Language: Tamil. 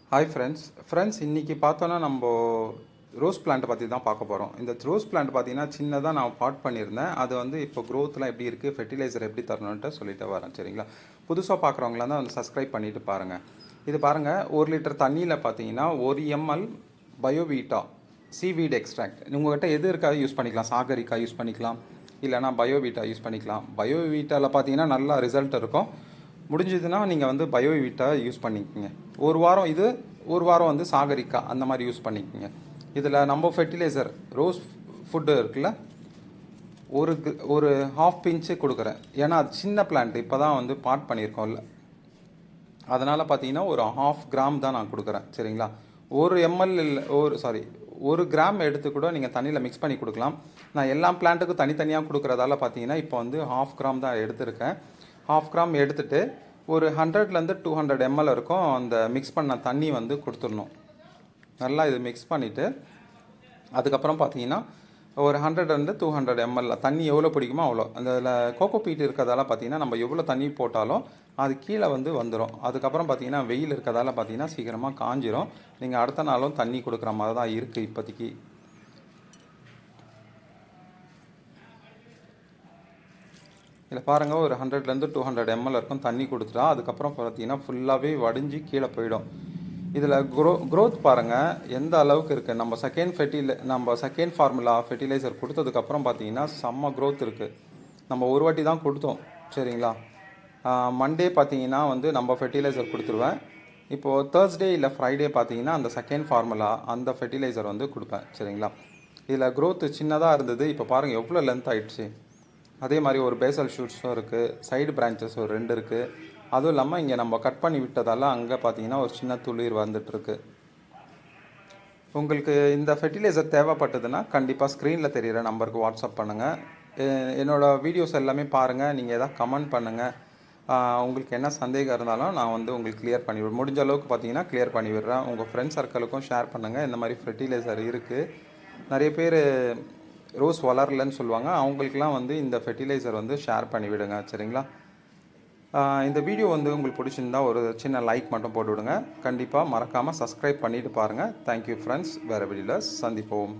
ஹாய் ஃப்ரெண்ட்ஸ் இன்றைக்கி பார்த்தோன்னா நம்ம ரோஸ் பிளான்ட் பற்றி தான் பார்க்க போகிறோம். இந்த ரோஸ் பிளான்ட் பார்த்தீங்கன்னா சின்னதாக நான் பாட் பண்ணியிருந்தேன். அது வந்து இப்போ க்ரோத்லாம் எப்படி இருக்குது, ஃபெர்டிலைசர் எப்படி தரணுன்ட்டு சொல்லிட்டு வரேன். சரிங்களா? புதுசாக பார்க்குறவங்களாம் தான் வந்து சப்ஸ்கிரைப் பண்ணிவிட்டு பாருங்கள். இது பாருங்கள், 1 லிட்டர் தண்ணியில் பார்த்தீங்கன்னா 1 ml பயோவீட்டா சீவீட் எக்ஸ்ட்ராக்ட். உங்கள்கிட்ட எது இருக்காது யூஸ் பண்ணிக்கலாம். சாகரிக்காய் யூஸ் பண்ணிக்கலாம், இல்லைனா பயோவீட்டா யூஸ் பண்ணிக்கலாம். பயோவீட்டாவில் பார்த்தீங்கன்னா நல்லா ரிசல்ட் இருக்கும். முடிஞ்சதுன்னா நீங்கள் வந்து பயோவீட்டா யூஸ் பண்ணிக்கோங்க. ஒரு வாரம் இது, ஒரு வாரம் வந்து சாகரிக்கா அந்த மாதிரி யூஸ் பண்ணிக்கோங்க. இதில் நம்ம ஃபெர்டிலைசர் ரோஸ் ஃபுட்டு இருக்குல்ல, ஒரு ½ பிஞ்சு கொடுக்குறேன். ஏன்னா அது சின்ன பிளான்ட், இப்போ தான் வந்து பாட் பண்ணியிருக்கோம்ல, அதனால் பார்த்தீங்கன்னா ஒரு ½ கிராம் தான் நான் கொடுக்குறேன். சரிங்களா? 1 ml இல்லை, ஒரு கிராம் எடுத்து கூட நீங்கள் தண்ணியில் மிக்ஸ் பண்ணி கொடுக்கலாம். நான் எல்லா பிளான்ட்டுக்கும் தனித்தனியாக கொடுக்குறதால பார்த்தீங்கன்னா இப்போ வந்து ½ கிராம் தான் எடுத்திருக்கேன். ½ கிராம் எடுத்துகிட்டு ஒரு 100லேருந்து 200 ml இருக்கும் அந்த மிக்ஸ் பண்ண தண்ணி வந்து கொடுத்துடணும். நல்லா இது மிக்ஸ் பண்ணிவிட்டு அதுக்கப்புறம் பார்த்தீங்கன்னா ஒரு 100லேருந்து 200 ml தண்ணி எவ்வளோ பிடிக்குமோ அவ்வளோ. அதில் கோகோ பீட் இருக்கிறதால பார்த்தீங்கன்னா நம்ம எவ்வளோ தண்ணி போட்டாலும் அது கீழே வந்து வந்துடும். அதுக்கப்புறம் பார்த்தீங்கன்னா வெயில் இருக்கிறதால பார்த்தீங்கன்னா சீக்கிரமாக காஞ்சிரும். நீங்கள் அடுத்த நாளும் தண்ணி கொடுக்குற மாதிரி தான் இருக்குது இப்போதைக்கு. இதில் பாருங்கள், ஒரு 100லேருந்து 200 ml இருக்கும் தண்ணி கொடுத்துட்டா அதுக்கப்புறம் பார்த்தீங்கன்னா ஃபுல்லாகவே வடிஞ்சு கீழே போயிடும். இதில் க்ரோத் பாருங்கள் எந்த அளவுக்கு இருக்குது. நம்ம செகண்ட் ஃபார்முலா ஃபெர்டிலைசர் கொடுத்ததுக்கப்புறம் பார்த்தீங்கன்னா செம்ம க்ரோத் இருக்குது. நம்ம ஒரு வாட்டி தான் கொடுத்தோம். சரிங்களா? மண்டே பார்த்தீங்கன்னா வந்து நம்ம ஃபெர்டிலைசர் கொடுத்துருவேன். இப்போது தேர்ஸ்டே இல்லை ஃப்ரைடே பார்த்தீங்கன்னா அந்த செகண்ட் ஃபார்முலா அந்த ஃபெர்டிலைசர் வந்து கொடுப்பேன். சரிங்களா? இதில் க்ரோத்து சின்னதாக இருந்தது, இப்போ பாருங்கள் எவ்வளோ லென்த் ஆகிடுச்சு. அதே மாதிரி ஒரு பேசல் ஷூட்ஸும் இருக்குது, சைடு பிரான்ச்சஸ் ஒரு 2 இருக்குது. அதுவும் இல்லாமல் இங்கே நம்ம கட் பண்ணி விட்டதால் அங்கே பார்த்தீங்கன்னா ஒரு சின்ன துளிர் வந்துட்டுருக்கு. உங்களுக்கு இந்த ஃபெர்டிலைசர் தேவைப்பட்டதுன்னா கண்டிப்பாக ஸ்க்ரீனில் தெரிகிற நம்பருக்கு வாட்ஸ்அப் பண்ணுங்கள். என்னோடய வீடியோஸ் எல்லாமே பாருங்கள். நீங்கள் எதாவது கமெண்ட் பண்ணுங்கள். உங்களுக்கு என்ன சந்தேகம் இருந்தாலும் நான் வந்து உங்களுக்கு கிளியர் பண்ணிவிடுவேன். முடிஞ்ச அளவுக்கு பார்த்தீங்கன்னா கிளியர் பண்ணி விடுறேன். உங்கள் ஃப்ரெண்ட்ஸ் சர்க்கிளுக்கும் ஷேர் பண்ணுங்கள். இந்த மாதிரி ஃபெர்டிலைசர் இருக்குது. நிறைய பேர் ரோஸ் வளரலன்னு சொல்லுவாங்க. அவங்களுக்குலாம் வந்து இந்த ஃபெர்டிலைசர் வந்து ஷேர் பண்ணிவிடுங்க. சரிங்களா? இந்த வீடியோ வந்து உங்களுக்கு பிடிச்சிருந்தா ஒரு சின்ன லைக் மட்டும் போட்டு விடுங்க. கண்டிப்பாக மறக்காமல் சப்ஸ்கிரைப் பண்ணிவிட்டு பாருங்கள். Thank you friends. வேறு வீடியோவில் சந்திப்போம்.